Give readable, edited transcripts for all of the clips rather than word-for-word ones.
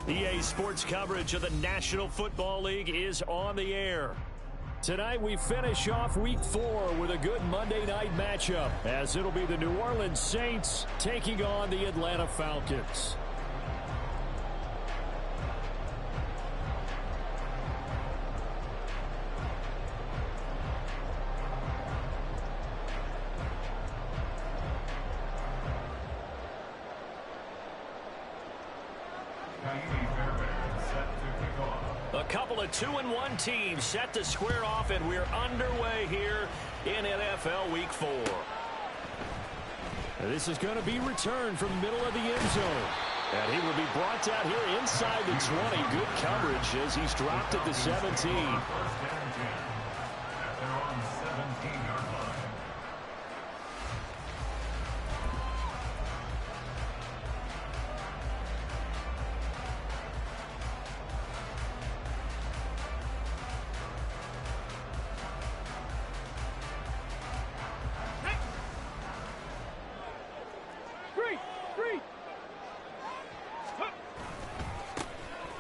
EA Sports coverage of the National Football League is on the air. Tonight we finish off Week 4 with a good Monday night matchup, as it'll be the New Orleans Saints taking on the Atlanta Falcons. A couple of 2-1 teams set to square off, and we're underway here in NFL Week 4. This is going to be returned from the middle of the end zone. And he will be brought down here inside the 20. Good coverage as he's dropped at the 17.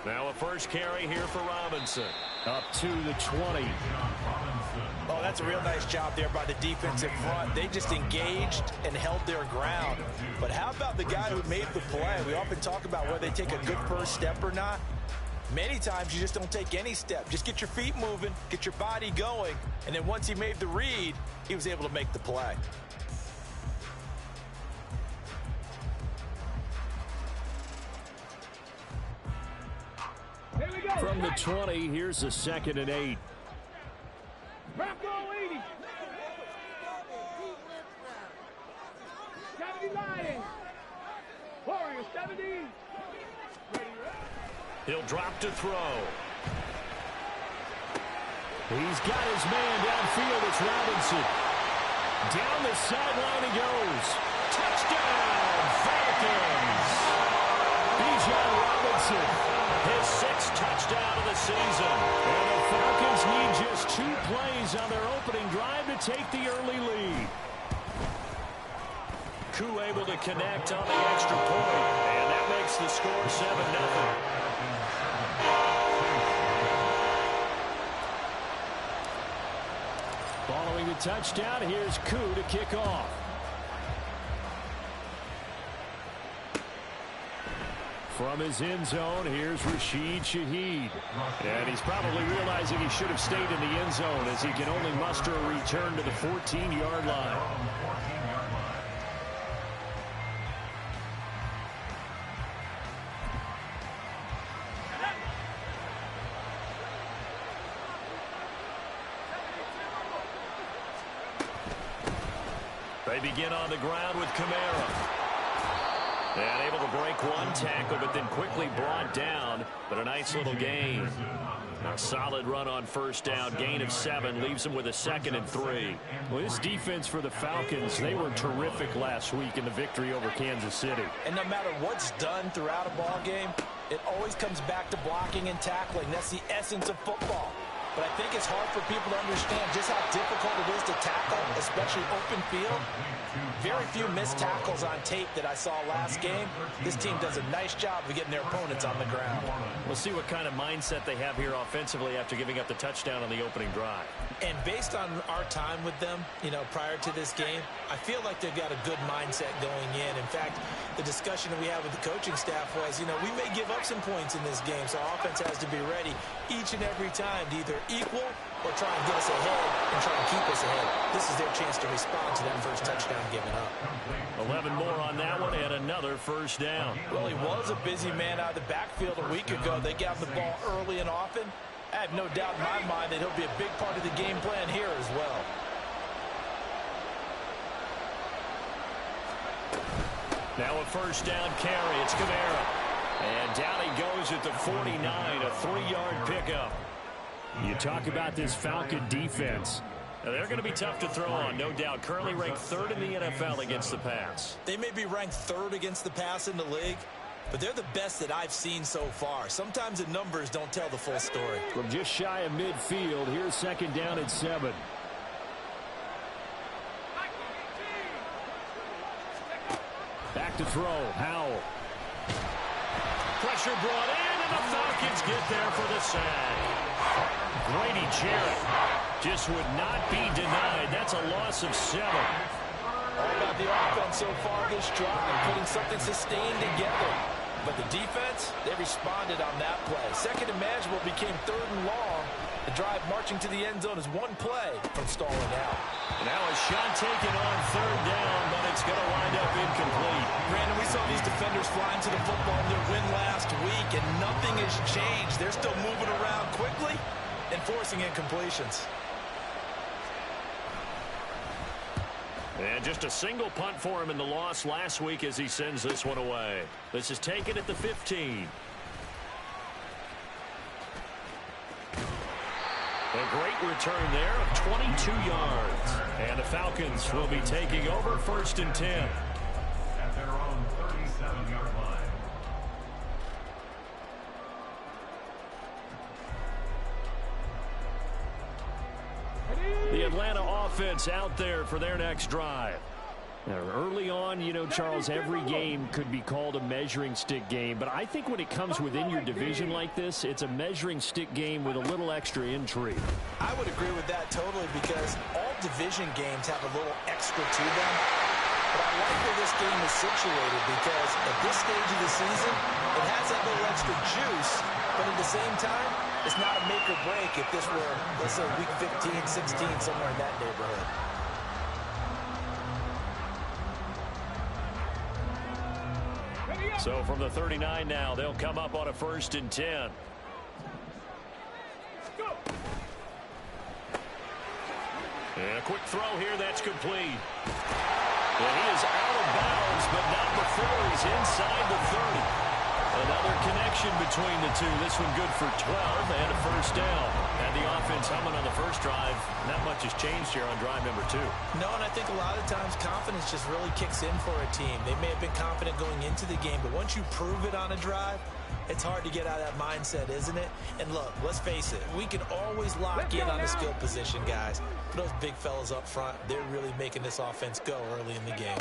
Now a first carry here for Robinson. Up to the 20. Oh, that's a real nice job there by the defensive front. They just engaged and held their ground. But how about the guy who made the play? We often talk about whether they take a good first step or not. Many times you just don't take any step. Just get your feet moving, get your body going, and then once he made the read, he was able to make the play. From the 20, here's a 2nd and 8. Bronco 80. 70 Lions. Warriors 70. He'll drop to throw. He's got his man downfield. It's Robinson. Down the sideline he goes. Touchdown, Falcons. Bijan Robinson. His 6th touchdown of the season. And the Falcons need just 2 plays on their opening drive to take the early lead. Koo able to connect on the extra point. And that makes the score 7-0. Following the touchdown, here's Koo to kick off. From his end zone, here's Rashid Shaheed. And he's probably realizing he should have stayed in the end zone as he can only muster a return to the 14-yard line. They begin on the ground with Kamara. And able to break one tackle, but then quickly brought down. But a nice little gain. A solid run on first down. Gain of 7 leaves them with a 2nd and 3. Well, this defense for the Falcons, they were terrific last week in the victory over Kansas City. And no matter what's done throughout a ball game, it always comes back to blocking and tackling. That's the essence of football. But I think it's hard for people to understand just how difficult it is to tackle, especially open field. Very few missed tackles on tape that I saw last game. This team does a nice job of getting their opponents on the ground. We'll see what kind of mindset they have here offensively after giving up the touchdown on the opening drive. And based on our time with them, prior to this game, I feel like they've got a good mindset going in. In fact, the discussion that we had with the coaching staff was, we may give up some points in this game, so our offense has to be ready each and every time to either equal or try and get us ahead and try and keep us ahead. This is their chance to respond to that first touchdown given up. 11 more on that one and another first down. Well, he was a busy man out of the backfield a week ago. They got the ball early and often. I have no doubt in my mind that he'll be a big part of the game plan here as well. Now a first down carry. It's Kamara. And down he goes at the 49, a 3-yard pickup. You talk about this Falcon defense. Now, they're going to be tough to throw on, no doubt. Currently ranked 3rd in the NFL against the pass. They may be ranked 3rd against the pass in the league, but they're the best that I've seen so far. Sometimes the numbers don't tell the full story. From just shy of midfield, here's 2nd down and 7. Back to throw, Howell. Pressure brought in, and the Falcons get there for the sack. Grady Jarrett just would not be denied. That's a loss of 7. All about the offense so far this drive, putting something sustained together. But the defense, they responded on that play. 2nd and manageable became 3rd and long. The drive marching to the end zone is 1 play from stalling out. Now a shot taken on 3rd down, but it's going to wind up incomplete. Brandon, we saw these defenders flying to the football in their win last week, and nothing has changed. They're still moving around quickly and forcing incompletions. And just a single punt for him in the loss last week as he sends this one away. This is taken at the 15. A great return there of 22 yards. And the Falcons will be taking over 1st and 10. At their own 37-yard line. The Atlanta offense out there for their next drive. Now, early on, you know, Charles, every game could be called a measuring stick game. But I think when it comes within your division like this, it's a measuring stick game with a little extra intrigue. I would agree with that totally because all division games have a little extra to them. But I like where this game is situated because at this stage of the season, it has that little extra juice. But at the same time, it's not a make or break if this were, let's say, week 15, 16, somewhere in that neighborhood. So from the 39 now, they'll come up on a 1st and 10. And a quick throw here, that's complete. And he is out of bounds, but not before he's inside the 30. Another connection between the two. This one good for 12 and a 1st down. And the offense humming on the first drive. Not much has changed here on drive number 2. No, and I think a lot of times confidence just really kicks in for a team. They may have been confident going into the game, but once you prove it on a drive, it's hard to get out of that mindset, isn't it? And look, let's face it, we can always lock in on the skill position, guys. But those big fellas up front, they're really making this offense go early in the game.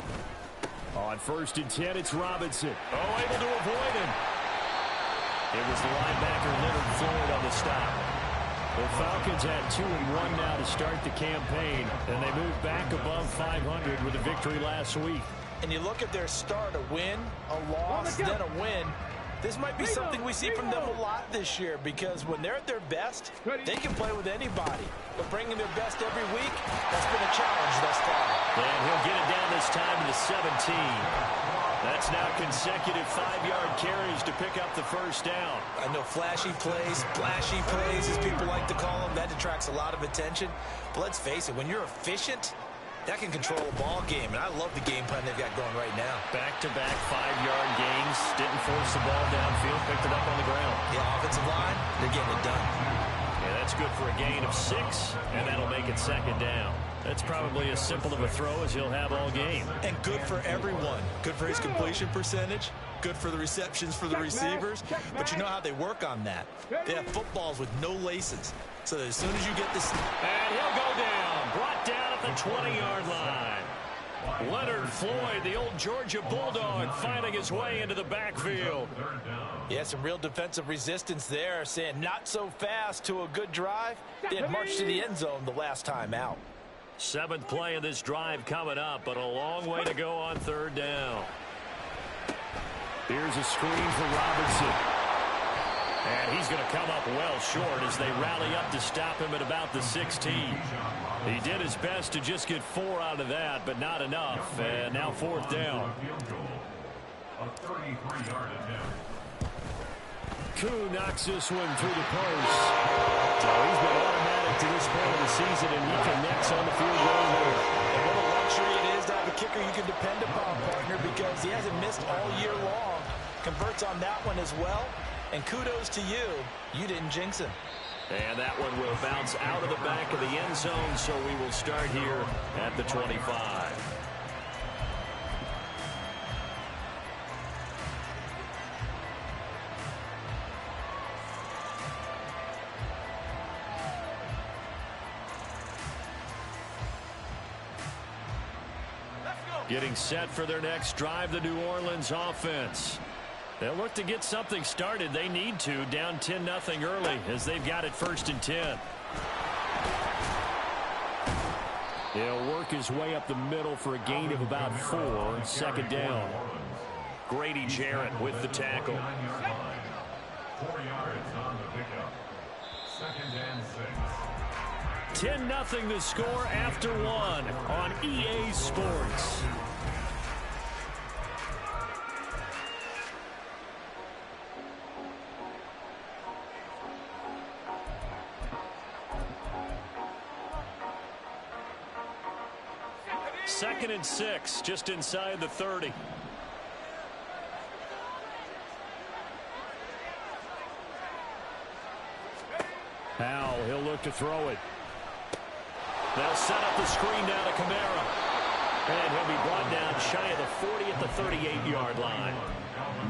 On 1st and 10, it's Robinson. Oh, able to avoid him. It was the linebacker Leonard Floyd on the stop. The Falcons had 2-1 now to start the campaign, and they moved back above 500 with a victory last week. And you look at their start, a win, a loss, then a win. This might be something we see from them a lot this year because when they're at their best, they can play with anybody. But bringing their best every week, that's been a challenge thus far. And he'll get it down this time to the 17. That's now consecutive 5-yard carries to pick up the 1st down. I know flashy plays, splashy plays, as people like to call them, that attracts a lot of attention. But let's face it, when you're efficient, that can control a ball game, and I love the game plan they've got going right now. Back-to-back 5-yard gains. Didn't force the ball downfield. Picked it up on the ground. Yeah, offensive line, they're getting it done. Yeah, that's good for a gain of 6, and that'll make it 2nd down. That's probably as simple of a throw as he'll have all game. And good for everyone. Good for his completion percentage. Good for the receptions for the receivers. But you know how they work on that. They have footballs with no laces. So that as soon as you get this... And he'll go down. Brought down at the 20-yard line. Leonard Floyd, the old Georgia Bulldog, finding his way into the backfield. Yeah, some real defensive resistance there, saying not so fast to a good drive. They had marched to the end zone the last time out. 7th play of this drive coming up, but a long way to go on 3rd down. Here's a screen for Robinson. And he's going to come up well short as they rally up to stop him at about the 16. He did his best to just get 4 out of that, but not enough. And now 4th down. A 33-yard attempt. Koo knocks this one through the post. So he's been automatic to this point of the season, and he connects on the field goal there. And what a luxury it is to have a kicker you can depend upon, partner, because he hasn't missed all year long. converts on that one as well. And kudos to you. You didn't jinx him. And that one will bounce out of the back of the end zone, so we will start here at the 25. Getting set for their next drive, the New Orleans offense. They'll look to get something started. They need to, down 10-0 early as they've got it 1st and 10. He'll work his way up the middle for a gain of about 4, 2nd down. Grady Jarrett with the tackle. 4 yards on the pickup. 2nd and 6. 10-0 the score after 1 on EA Sports. Second and 6, just inside the 30. Powell, he'll look to throw it. They'll set up the screen down to Kamara. And he'll be brought down shy of the 40 at the 38-yard line.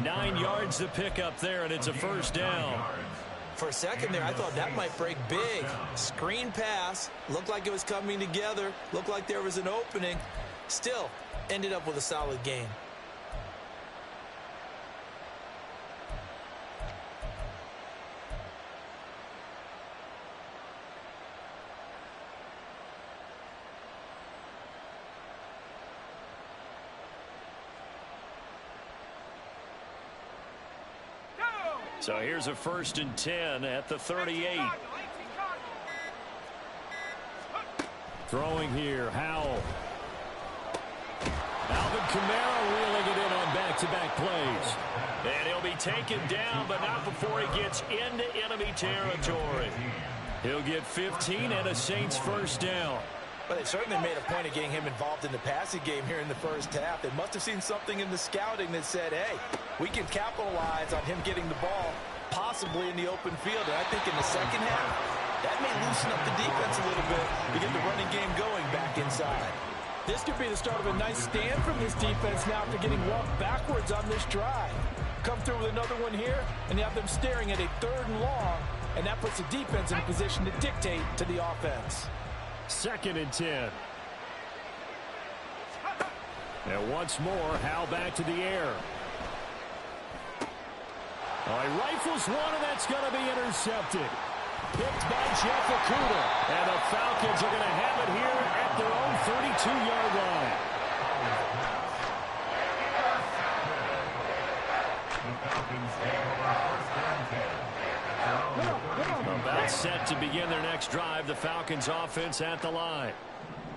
9 yards to pick up there, and it's a 1st down. For a second there, I thought that might break big. Screen pass. Looked like it was coming together. Looked like there was an opening. Still, ended up with a solid game. So here's a 1st and 10 at the 38. Throwing here, Howell. Alvin Kamara reeling it in on back-to-back plays. And he'll be taken down, but not before he gets into enemy territory. He'll get 15 and a Saints 1st down. But they certainly made a point of getting him involved in the passing game here in the 1st half. They must have seen something in the scouting that said, hey, we can capitalize on him getting the ball possibly in the open field. And I think in the 2nd half, that may loosen up the defense a little bit to get the running game going back inside. This could be the start of a nice stand from this defense now after getting walked backwards on this drive. Come through with another one here, and you have them staring at a 3rd and long, and that puts the defense in a position to dictate to the offense. 2nd and 10. And once more, Howell back to the air. Oh, he rifles one, and that's going to be intercepted. Picked by Jeff Okudah. And the Falcons are going to have it here at their own 32-yard line. About set to begin their next drive, the Falcons offense at the line.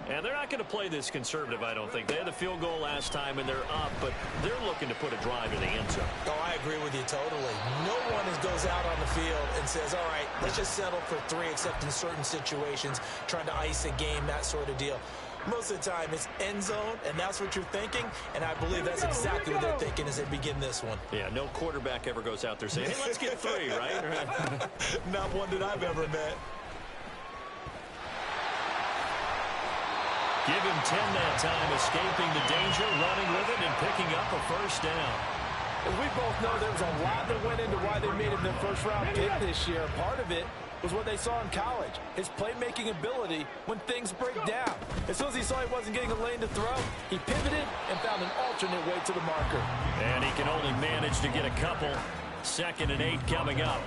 And they're not going to play this conservative, I don't think. They had the field goal last time, and they're up, but they're looking to put a drive in the end zone. Oh, I agree with you totally. No one goes out on the field and says, all right, let's just settle for 3, except in certain situations, trying to ice a game, that sort of deal. Most of the time, it's end zone, and that's what you're thinking, and I believe that's exactly what they're thinking as they begin this one. Yeah, no quarterback ever goes out there saying, hey, let's get 3, right? Not one that I've ever met. Give him 10 that time, escaping the danger, running with it, and picking up a 1st down. As we both know, there was a lot that went into why they made him their 1st-round pick this year. Part of it was what they saw in college, his playmaking ability when things break down. As soon as he saw he wasn't getting a lane to throw, he pivoted and found an alternate way to the marker. And he can only manage to get a couple. 2nd and 8 coming up.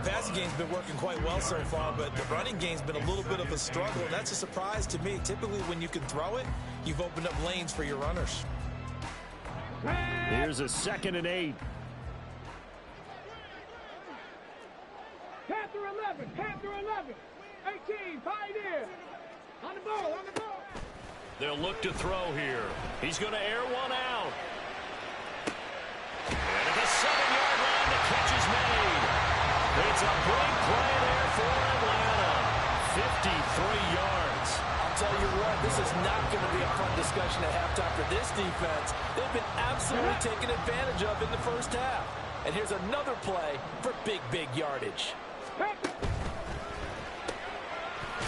The passing game's been working quite well so far, but the running game's been a little bit of a struggle, and that's a surprise to me. Typically, when you can throw it, you've opened up lanes for your runners. Here's a 2nd and 8. Panther 11, Panther 11, 18, Pioneer. On the ball, on the ball. They'll look to throw here. He's going to air one out. And at the 7-yard line, the catch is made. It's a big play there for Atlanta. 53 yards. I'll tell you what, this is not going to be a fun discussion expression at halftime for this defense. They've been absolutely taken advantage of in the first half. And here's another play for big yardage.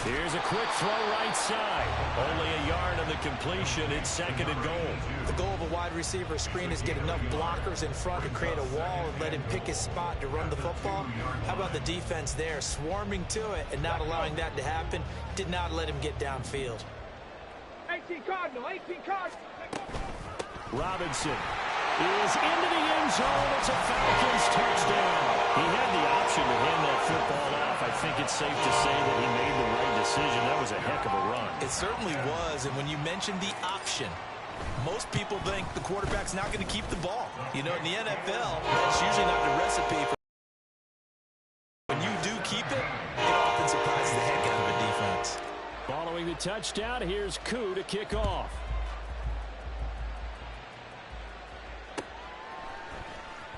Here's a quick throw right side. Only a yard of the completion. It's 2nd and goal. The goal of a wide receiver screen is get enough blockers in front to create a wall and let him pick his spot to run the football. How about the defense there, swarming to it and not allowing that to happen? Did not let him get downfield. 18 Cardinal, 18 Cardinal. Robinson is into the end zone. It's a Falcons touchdown. He had the option to hand that football off. I think it's safe to say that he made the right decision. That was a heck of a run. It certainly was, and when you mentioned the option, most people think the quarterback's not going to keep the ball. You know, in the NFL, that's usually not the recipe for when you do keep it, it often surprises the heck out of a defense. Following the touchdown, here's Koo to kick off.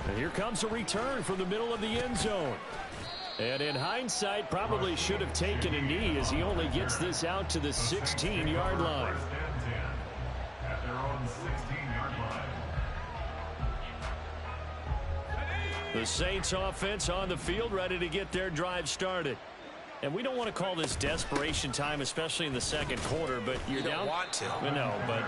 And here comes a return from the middle of the end zone. And in hindsight, probably should have taken a knee as he only gets this out to the 16-yard line. At their own 16-yard line. The Saints offense on the field, ready to get their drive started. And we don't want to call this desperation time, especially in the second quarter, but you're You down. don't want to. No, but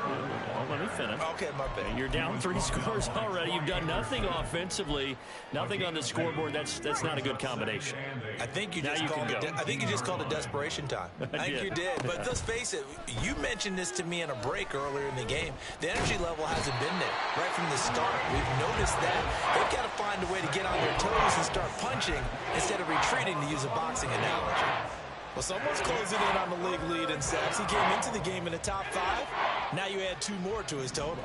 let me finish. Okay, my bad. You're down 3 scores already. You've done nothing offensively, nothing on the scoreboard. That's not a good combination. I think you Now just you called can it. go. I think you just called it desperation time. I think did. you did. But let's face it. You mentioned this to me in a break earlier in the game. The energy level hasn't been there right from the start. We've noticed that they've got to find a way to get on their toes and start punching instead of retreating, to use a boxing analogy. Well, someone's closing in on the league lead in sacks. He came into the game in the top 5. Now you add 2 more to his total.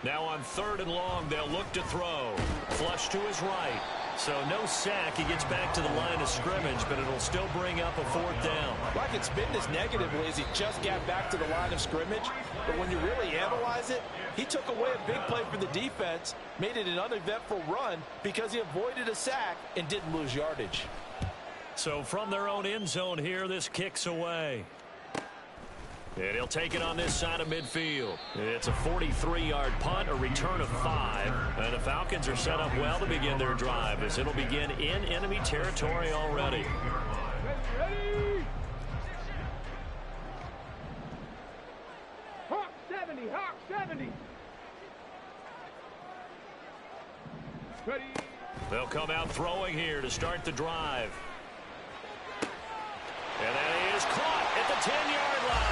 Now on 3rd and long, they'll look to throw. Flush to his right. So no sack. He gets back to the line of scrimmage, but it'll still bring up a 4th down. Well, I could spin this negatively as he just got back to the line of scrimmage. But when you really analyze it, he took away a big play for the defense, made it an uneventful run because he avoided a sack and didn't lose yardage. So from their own end zone here, this kicks away. And he'll take it on this side of midfield. It's a 43-yard punt, a return of 5. And the Falcons are set up well to begin their drive as it'll begin in enemy territory already. Ready? Hawk 70, Hawk 70. Ready? They'll come out throwing here to start the drive. And that is caught at the 10-yard line.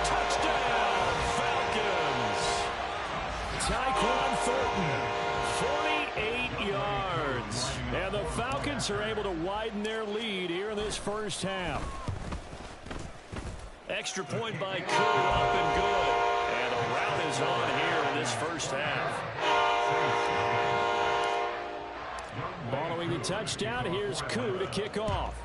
Touchdown, Falcons. Tyquan Thornton, 48 yards. And the Falcons are able to widen their lead here in this first half. Extra point by Koo, up and good. And the route is on here in this first half. Following the touchdown, here's Koo to kick off.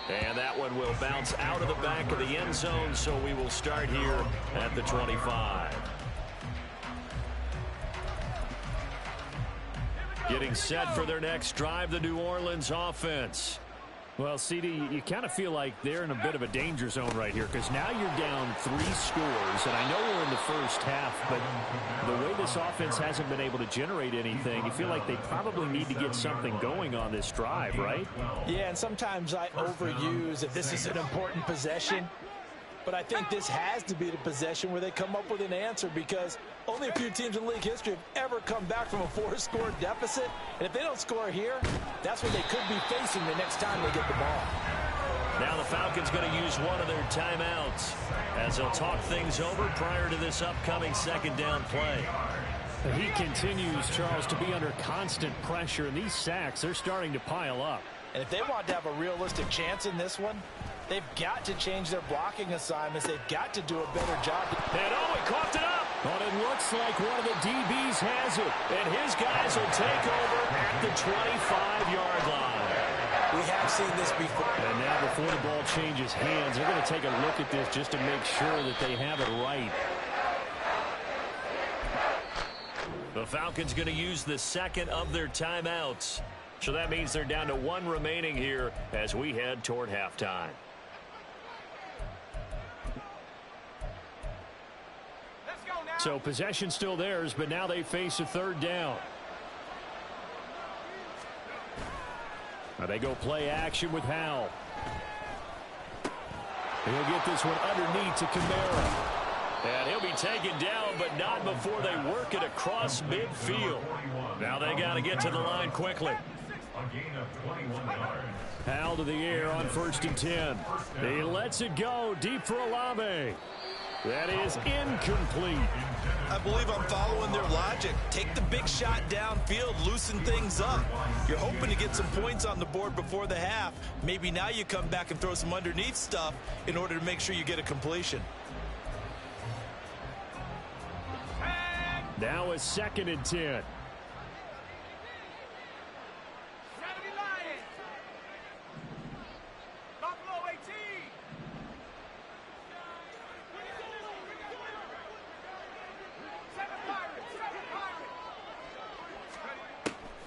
And that one will bounce out of the back of the end zone, so we will start here at the 25. Getting set for their next drive, the New Orleans offense. Well, CD, you kind of feel like they're in a bit of a danger zone right here because now you're down 3 scores, and I know we're in the first half, but the way this offense hasn't been able to generate anything, you feel like they probably need to get something going on this drive, right? Yeah, and sometimes I overuse if this is an important possession. But I think this has to be the possession where they come up with an answer because only a few teams in league history have ever come back from a 4-score deficit. And if they don't score here, that's what they could be facing the next time they get the ball. Now the Falcons going to use one of their timeouts as they'll talk things over prior to this upcoming 2nd down play. He continues, Charles, to be under constant pressure, and these sacks, they're starting to pile up. And if they want to have a realistic chance in this one, they've got to change their blocking assignments. They've got to do a better job. And he coughed it up. But it looks like one of the DBs has it. And his guys will take over at the 25-yard line. We have seen this before. And now before the ball changes hands, they're going to take a look at this just to make sure that they have it right. The Falcons going to use the 2nd of their timeouts. So that means they're down to 1 remaining here as we head toward halftime. So possession still theirs, but now they face a 3rd down. Now they go play action with Howell. He'll get this one underneath to Kamara. And he'll be taken down, but not before they work it across midfield. Now they got to get to the line quickly. A gain of 21 yards. Howell to the air on 1st and 10. He lets it go deep for Olave. That is incomplete. I believe I'm following their logic. Take the big shot downfield, loosen things up. You're hoping to get some points on the board before the half. Maybe now you come back and throw some underneath stuff in order to make sure you get a completion. Now a 2nd and 10.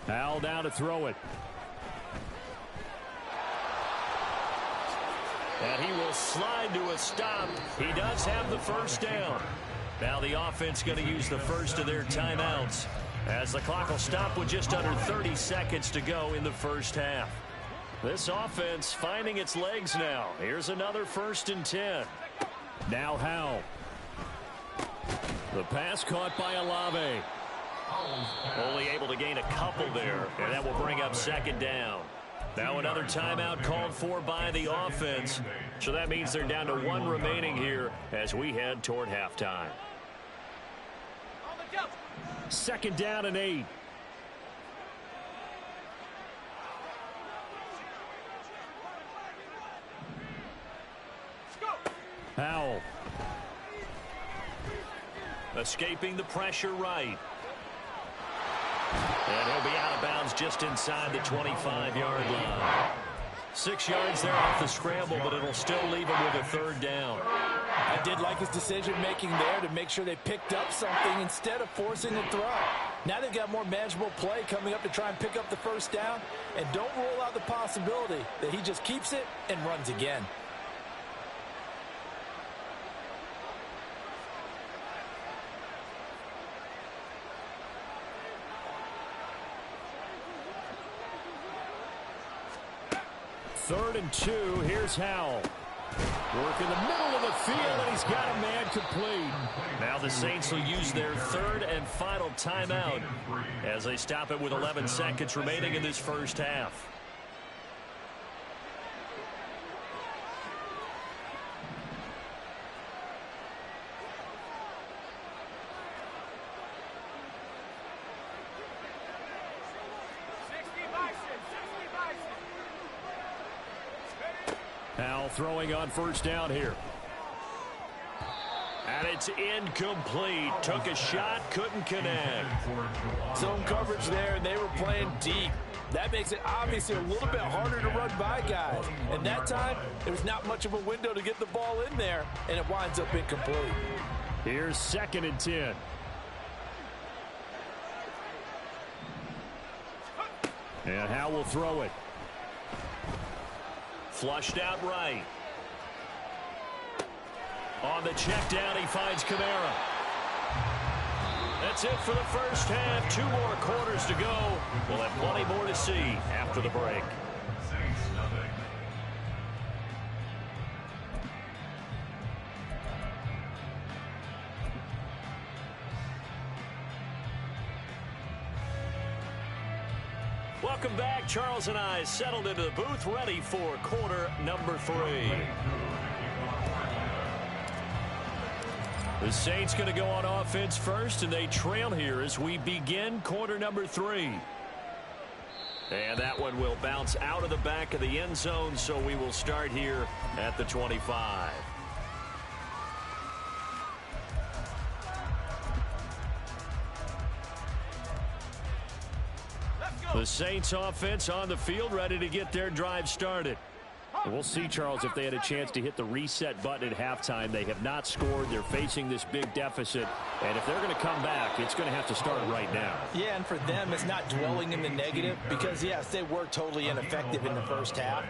Howell down to throw it. And he will slide to a stop. He does have the 1st down. Now the offense going to use the first of their timeouts as the clock will stop with just under 30 seconds to go in the 1st half. This offense finding its legs now. Here's another 1st and 10. Now Howell. The pass caught by Olave. Only able to gain a couple there, and that will bring up 2nd down. Now another timeout called for by the offense. So that means they're down to 1 remaining here as we head toward halftime. 2nd down and 8. Howell. Escaping the pressure right. And he'll be out of bounds just inside the 25-yard line. 6 yards there off the scramble, but it'll still leave him with a 3rd down. I did like his decision-making there to make sure they picked up something instead of forcing a throw. Now they've got more manageable play coming up to try and pick up the 1st down, and don't rule out the possibility that he just keeps it and runs again. Third and 2. Here's Howell. Work in the middle of the field, and he's got a man complete. Now the Saints will use their 3rd and final timeout as they stop it with 11 seconds remaining in this 1st half. Howell throwing on 1st down here. And it's incomplete. Took a shot, couldn't connect. Zone coverage there, and they were playing deep. That makes it obviously a little bit harder to run by guys. And that time, there was not much of a window to get the ball in there, and it winds up incomplete. Here's 2nd and 10. And Howell will throw it. Flushed out right. On the check down, he finds Kamara. That's it for the 1st half. 2 more quarters to go. We'll have plenty more to see after the break. Welcome back. Charles and I settled into the booth, ready for quarter number 3. The Saints going to go on offense first, and they trail here as we begin quarter number 3. And that one will bounce out of the back of the end zone, so we will start here at the 25. The Saints offense on the field, ready to get their drive started. We'll see, Charles, if they had a chance to hit the reset button at halftime. They have not scored. They're facing this big deficit. And if they're going to come back, it's going to have to start right now. Yeah, and for them, it's not dwelling in the negative because, yes, they were totally ineffective in the first half.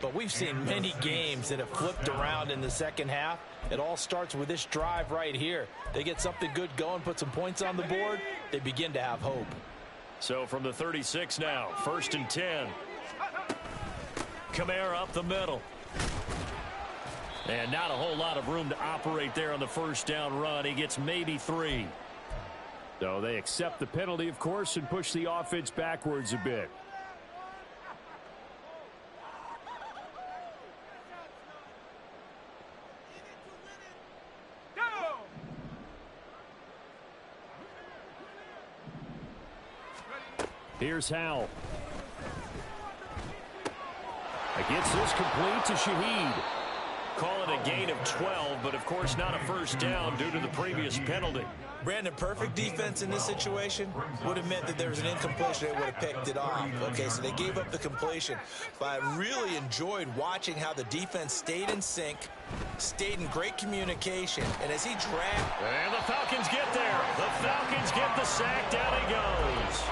But we've seen many games that have flipped around in the second half. It all starts with this drive right here. They get something good going, put some points on the board, they begin to have hope. So from the 36 now, 1st and 10. Kamara up the middle. And not a whole lot of room to operate there on the first down run. He gets maybe 3. So they accept the penalty, of course, and push the offense backwards a bit. Here's Howell. Gets this complete to Shaheed. Call it a gain of 12, but of course not a first down due to the previous penalty. Brandon, perfect defense in this situation would have meant that there was an incompletion. They would have picked it off. Okay, so they gave up the completion. But I really enjoyed watching how the defense stayed in sync, stayed in great communication, and as he dragged... And the Falcons get there. The Falcons get the sack. Down he goes.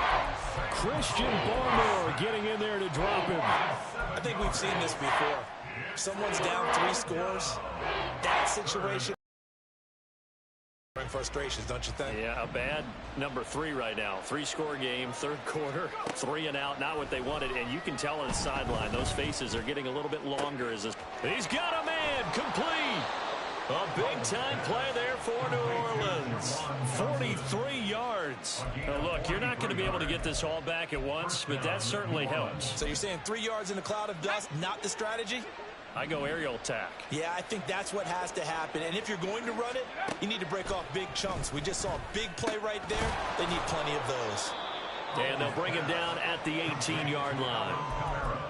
Christian Barmore getting in there to drop him. I think we've seen this before. Someone's down 3 scores. That situation... frustrations, don't you think? Yeah, a bad number 3 right now. 3-score game, 3rd quarter, 3 and out, not what they wanted. And you can tell on the sideline, those faces are getting a little bit longer as this. He's got a man, complete. A big-time play there for New Orleans. 43 yards. Now, look, you're not going to be able to get this all back at once, but that certainly helps. So you're saying 3 yards in a cloud of dust, not the strategy? I go aerial attack. Yeah, I think that's what has to happen. And if you're going to run it, you need to break off big chunks. We just saw a big play right there. They need plenty of those. And they'll bring him down at the 18-yard line.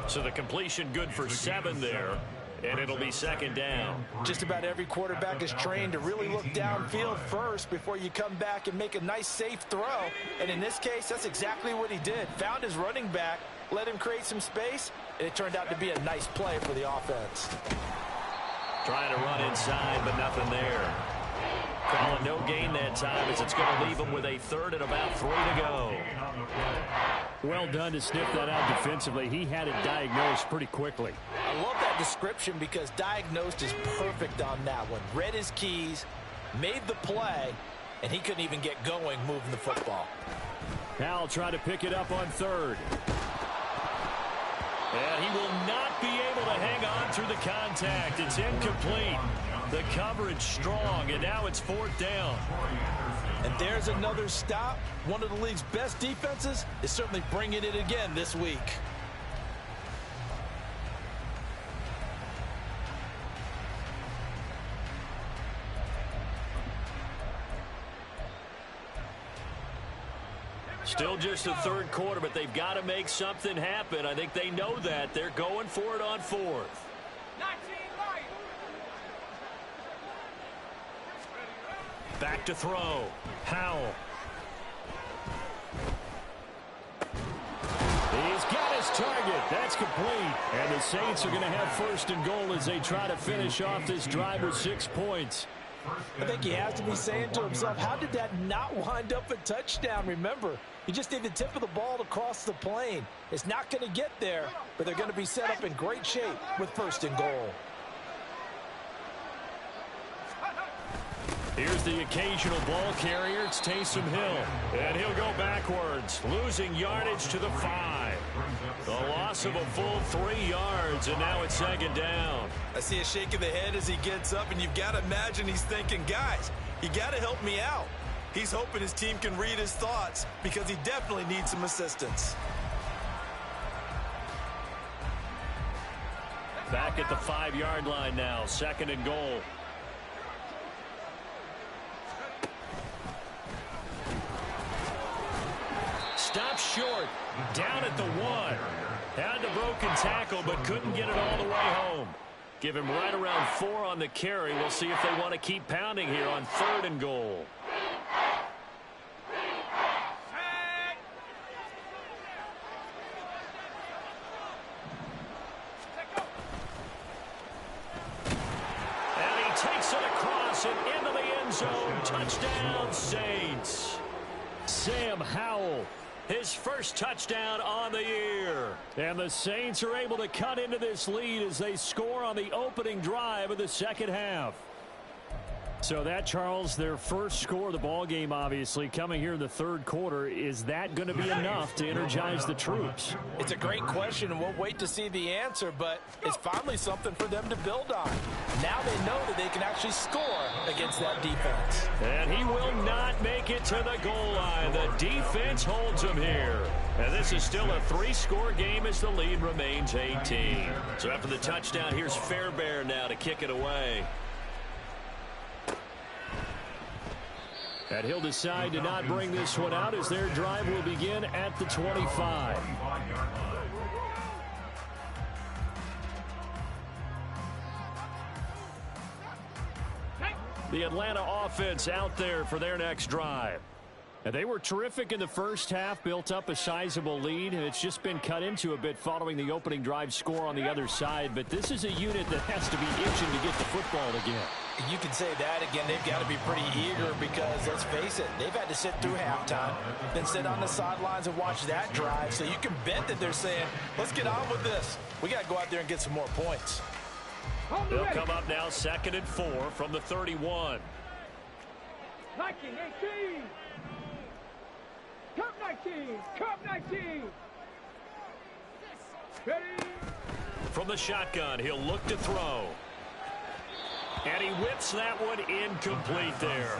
So the completion good for 7 there. And it'll be 2nd down. Just about every quarterback is trained to really look downfield first before you come back and make a nice, safe throw. And in this case, that's exactly what he did. Found his running back, let him create some space, and it turned out to be a nice play for the offense. Trying to run inside, but nothing there. Calling no gain that time as it's going to leave him with a 3rd and about 3 to go. Well done to sniff that out defensively. He had it diagnosed pretty quickly. I love that description because diagnosed is perfect on that one. Read his keys, made the play, and he couldn't even get going moving the football. Howell trying to pick it up on 3rd. And he will not be able to hang on through the contact. It's incomplete. The coverage strong, and now it's 4th down. And there's another stop. One of the league's best defenses is certainly bringing it again this week. Still just the 3rd quarter, but they've got to make something happen. I think they know that. They're going for it on 4th. Back to throw. Howell. He's got his target. That's complete. And the Saints are going to have 1st and goal as they try to finish off this drive with 6 points. I think he has to be saying to himself, how did that not wind up a touchdown? Remember, he just need the tip of the ball to cross the plane. It's not going to get there, but they're going to be set up in great shape with 1st and goal. Here's the occasional ball carrier. It's Taysom Hill. And he'll go backwards, losing yardage to the 5. The loss of a full 3 yards, and now it's 2nd down. I see a shake of the head as he gets up, and you've got to imagine he's thinking, guys, you got to help me out. He's hoping his team can read his thoughts because he definitely needs some assistance. Back at the 5-yard line now, 2nd and goal. Stop short, down at the 1. Had the broken tackle, but couldn't get it all the way home. Give him right around 4 on the carry. We'll see if they want to keep pounding here on 3rd and goal. Wilson into the end zone. Touchdown, Saints. Sam Howell, his first touchdown on the year. And the Saints are able to cut into this lead as they score on the opening drive of the second half. So that, Charles, their first score of the ball game, obviously, coming here in the third quarter. Is that going to be enough to energize the troops? It's a great question, and we'll wait to see the answer, but it's finally something for them to build on. Now they know that they can actually score against that defense. And he will not make it to the goal line. The defense holds him here. And this is still a three-score game as the lead remains 18. So after the touchdown, here's Fairbairn now to kick it away. And he'll decide to not bring this one out as their drive will begin at the 25. The Atlanta offense out there for their next drive. And they were terrific in the first half, built up a sizable lead, and it's just been cut into a bit following the opening drive score on the other side. But this is a unit that has to be itching to get the football again. You can say that again. They've got to be pretty eager because, let's face it, they've had to sit through halftime, then sit on the sidelines and watch that drive. So you can bet that they're saying, let's get on with this. We got to go out there and get some more points. They'll come up now 2nd and 4 from the 31. 19, 18. Cup 19. Cup 19. Ready. From the shotgun, he'll look to throw. And he whips that one incomplete there.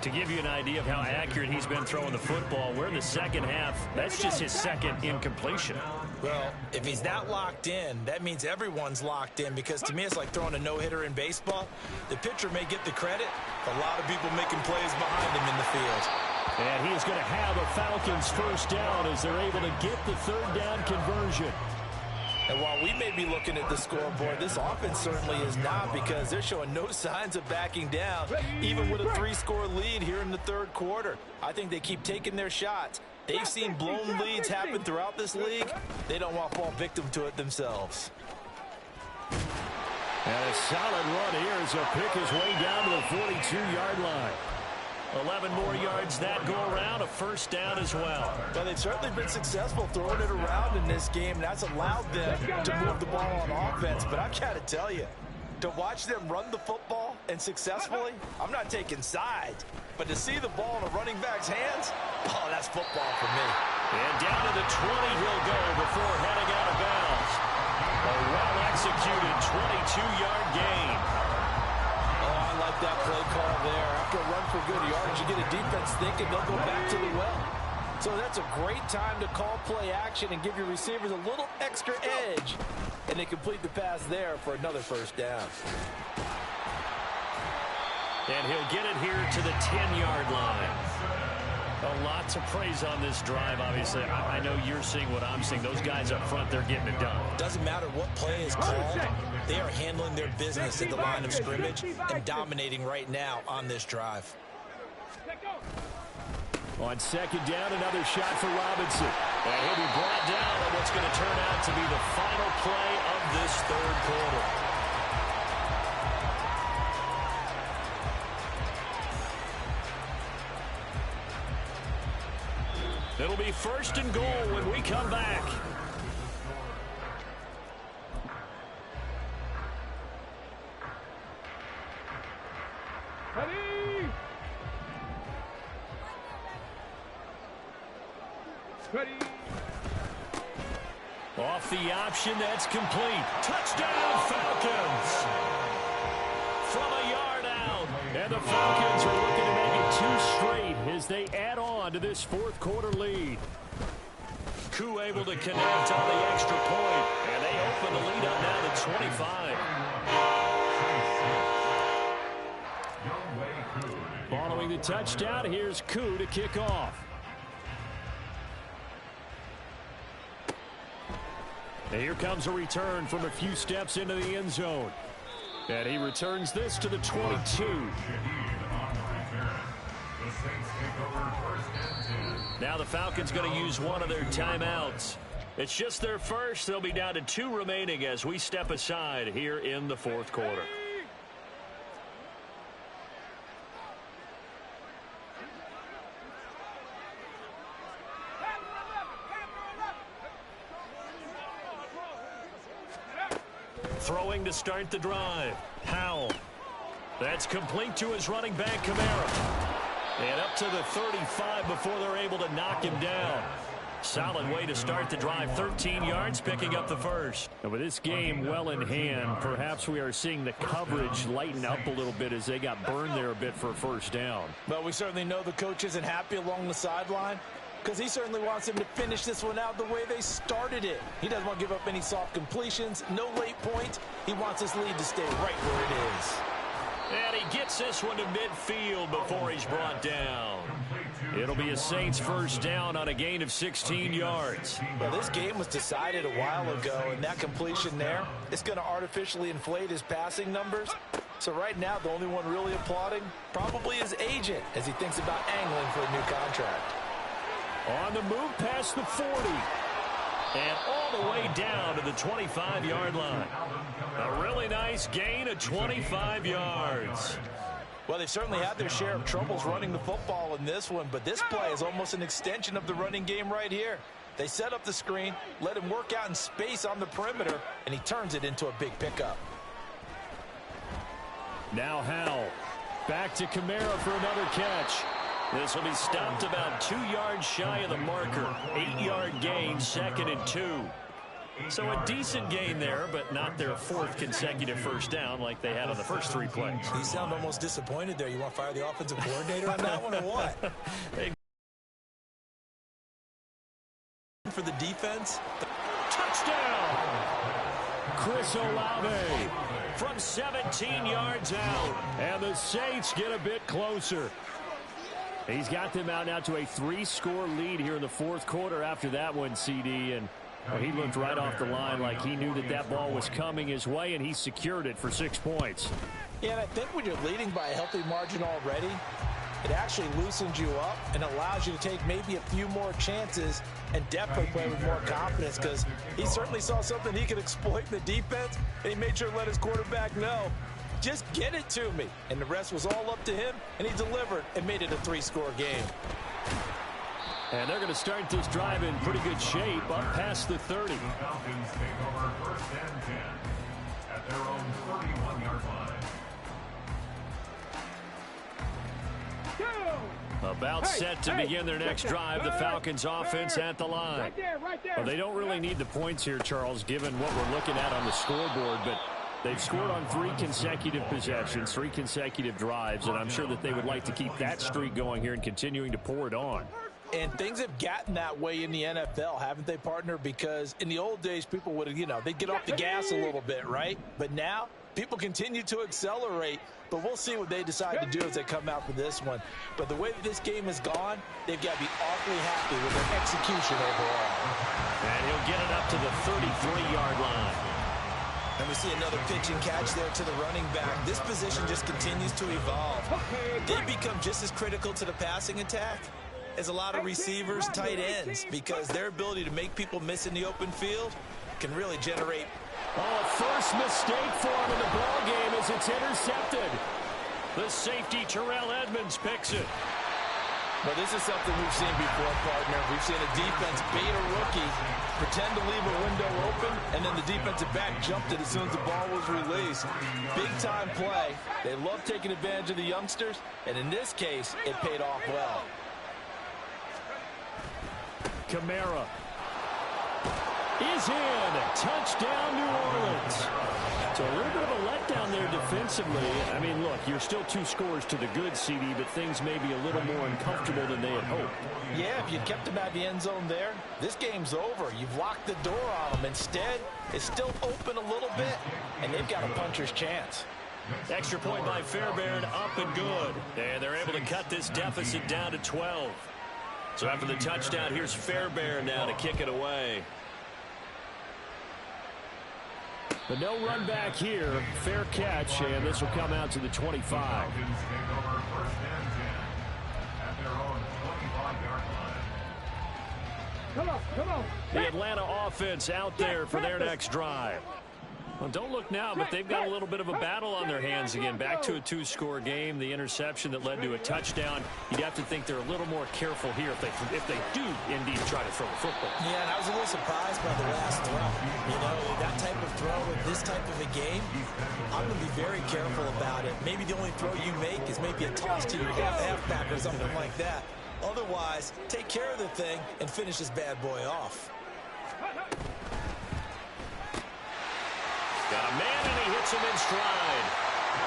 To give you an idea of how accurate he's been throwing the football, we're in the second half. That's just his second incompletion. Well, if he's not locked in, that means everyone's locked in, because to me it's like throwing a no-hitter in baseball. The pitcher may get the credit. A lot of people making plays behind him in the field. And he's going to have a Falcons first down as they're able to get the third down conversion. And while we may be looking at the scoreboard, this offense certainly is not, because they're showing no signs of backing down, even with a 3-score lead here in the third quarter. I think they keep taking their shots. They've seen blown leads happen throughout this league. They don't want to fall victim to it themselves. And a solid run here as he'll pick his way down to the 42-yard line. 11 more yards that go around, a first down as well. But they've certainly been successful throwing it around in this game, and that's allowed them to move the ball on offense. But I've got to tell you, to watch them run the football and successfully, I'm not taking sides, but to see the ball in a running back's hands, oh, that's football for me. And down to the 20 he'll go before heading out of bounds. A well-executed 22-yard gain. Oh, I like that play call there. After a run for good yards, you get a defense thinking they'll go back to the well. So that's a great time to call play action and give your receivers a little extra edge. And they complete the pass there for another first down. And he'll get it here to the 10-yard line. A lot to praise on this drive, obviously. I know you're seeing what I'm seeing. Those guys up front, they're getting it done. Doesn't matter what play is called. They are handling their business at the line of scrimmage and dominating right now on this drive. On second down, another shot for Robinson. And he'll be brought down on what's going to turn out to be the final play of this third quarter. It'll be 1st and goal when we come back. Ready. Ready. Off the option, that's complete. Touchdown, Falcons! From a yard out. And the Falcons are looking to make it 2 straight as they add on to this fourth quarter lead. Koo able to connect on the extra point, and they open the lead up now to 25. Following the touchdown, here's Koo to kick off. And here comes a return from a few steps into the end zone. And he returns this to the 22. Now the Falcons going to use one of their timeouts. It's just their first. They'll be down to 2 remaining as we step aside here in the fourth quarter. Throwing to start the drive. Howell. That's complete to his running back, Kamara. And up to the 35 before they're able to knock him down. Solid way to start the drive. 13 yards, picking up the first. And with this game well in hand, perhaps we are seeing the coverage lighten up a little bit as they got burned there a bit for a first down. Well, we certainly know the coach isn't happy along the sideline because he certainly wants them to finish this one out the way they started it. He doesn't want to give up any soft completions, no late points. He wants his lead to stay right where it is. And he gets this one to midfield before he's brought down. It'll be a Saints first down on a gain of 16 yards. Well, this game was decided a while ago, and that completion there is going to artificially inflate his passing numbers. So right now, the only one really applauding probably his agent as he thinks about angling for a new contract. On the move past the 40. And all the way down to the 25-yard line. A really nice gain of 25 yards. Well, they've certainly had their share of troubles running the football in this one, but this play is almost an extension of the running game right here. They set up the screen, let him work out in space on the perimeter, and he turns it into a big pickup. Now Howell. Back to Kamara for another catch. This will be stopped about 2 yards shy of the marker. 8-yard gain, 2nd and 2. So a decent gain there, but not their 4th consecutive first down like they had on the first 3 plays. You sound almost disappointed there. You want to fire the offensive coordinator on that one or what? For the defense. Touchdown! Chris Olave from 17 yards out. And the Saints get a bit closer. He's got them out now to a 3-score lead here in the 4th quarter after that one, CD. And he looked right off the line like he knew that ball was coming his way, and he secured it for 6 points. Yeah, and I think when you're leading by a healthy margin already, it actually loosens you up and allows you to take maybe a few more chances and definitely play with more confidence because he certainly saw something he could exploit in the defense, and he made sure to let his quarterback know, just get it to me. And the rest was all up to him, and he delivered and made it a 3-score game. And they're going to start this drive in pretty good shape up past the 30. The Falcons take over 1st and 10 at their own 31-yard line. About set to begin their next drive. The Falcons offense at the line. Right there, right there. Well, they don't really need the points here, Charles, given what we're looking at on the scoreboard, but they've scored on 3 consecutive possessions, 3 consecutive drives, and I'm sure that they would like to keep that streak going here and continuing to pour it on. And things have gotten that way in the NFL, haven't they, partner? Because in the old days, people would have, they'd get off the gas a little bit, right? But now, people continue to accelerate. But we'll see what they decide to do as they come out for this one. But the way that this game has gone, they've got to be awfully happy with their execution overall. And he'll get it up to the 33-yard line. And we see another pitch and catch there to the running back. This position just continues to evolve. They become just as critical to the passing attack as a lot of receivers, tight ends, because their ability to make people miss in the open field can really generate. Oh, first mistake for him in the ball game as it's intercepted. The safety, Terrell Edmonds, picks it. But this is something we've seen before, partner. We've seen a defense bait a rookie, pretend to leave a window open, and then the defensive back jumped it as soon as the ball was released. Big-time play. They love taking advantage of the youngsters, and in this case, it paid off well. Kamara is in. Touchdown, New Orleans. So a little bit of a letdown there defensively. I mean, look, you're still 2 scores to the good, CD, but things may be a little more uncomfortable than they had hoped. Yeah, if you kept them out of the end zone there, this game's over. You've locked the door on them. Instead, it's still open a little bit, and they've got a puncher's chance. Extra point by Fairbairn, up and good. And they're able to cut this deficit down to 12. So after the touchdown, here's Fairbairn now to kick it away. But no run back here. Fair catch, and this will come out to the 25. Falcons take over 1st and 10 at their own 25-yard line. Come on. The Atlanta offense out there for their next drive. Well, don't look now, but they've got a little bit of a battle on their hands again. Back to a two-score game. The interception that led to a touchdown. You'd have to think they're a little more careful here if they do indeed try to throw the football. Yeah, and I was a little surprised by the last throw. You know, that type of throw in this type of a game, I'm going to be very careful about it. Maybe the only throw you make is maybe a toss to your halfback or something like that. Otherwise, take care of the thing and finish this bad boy off. Got a man, and he hits him in stride.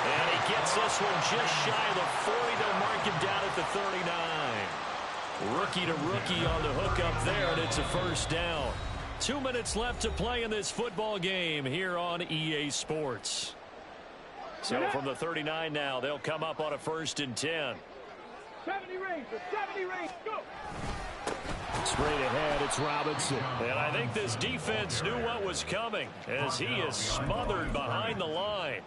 And he gets this one just shy of the 40. They'll mark him down at the 39. Rookie to rookie on the hook up there, and it's a first down. 2 minutes left to play in this football game here on EA Sports. So from the 39 now, they'll come up on a 1st and 10. 70 range, 70 range, go! Straight ahead, it's Robinson. And I think this defense knew what was coming as he is smothered behind the line.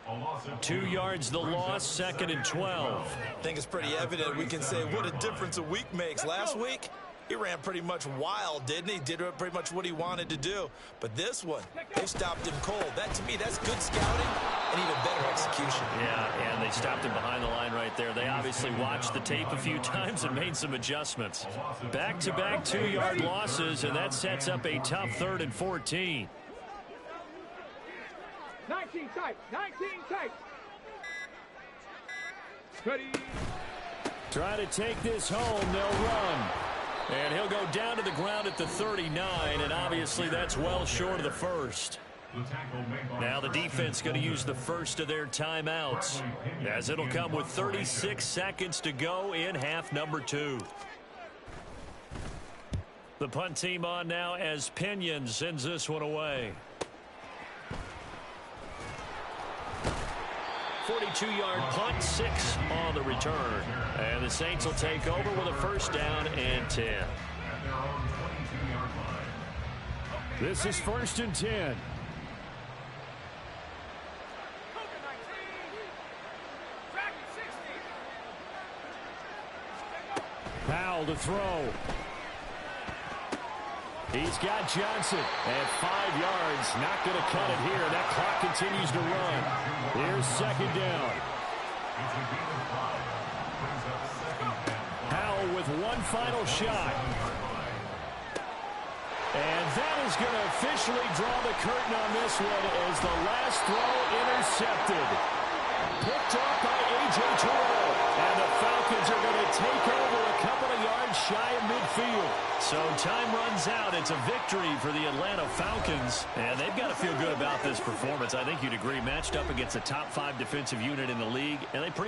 2 yards the loss, 2nd and 12. I think it's pretty evident we can say what a difference a week makes. Last week, he ran pretty much wild, didn't he? Did pretty much what he wanted to do. But this one, they stopped him cold. That, to me, that's good scouting and even better execution. Yeah, and they stopped him behind the line right there. They obviously watched the tape a few times and made some adjustments. Back-to-back 2-yard losses, and that sets up a tough 3rd and 14. 19 tight, 19 tight. Ready. Try to take this home, they'll run. And he'll go down to the ground at the 39, and obviously that's well short of the first. Now the defense going to use the first of their timeouts, as it'll come with 36 seconds to go in half number 2. The punt team on now as Pinion sends this one away. 42-yard punt, 6 on the return. And the Saints will take over with a 1st down and 10. This is 1st and 10. Powell to throw. He's got Johnson at 5 yards. Not going to cut it here. That clock continues to run. Here's 2nd down. Powell with one final shot. And that is going to officially draw the curtain on this one as the last throw intercepted. Picked off by A.J. Terrell. And the Falcons are going to take over a couple of yards shy of midfield. So time runs out. It's a victory for the Atlanta Falcons. And they've got to feel good about this performance. I think you'd agree, matched up against a top 5 defensive unit in the league. And they pretty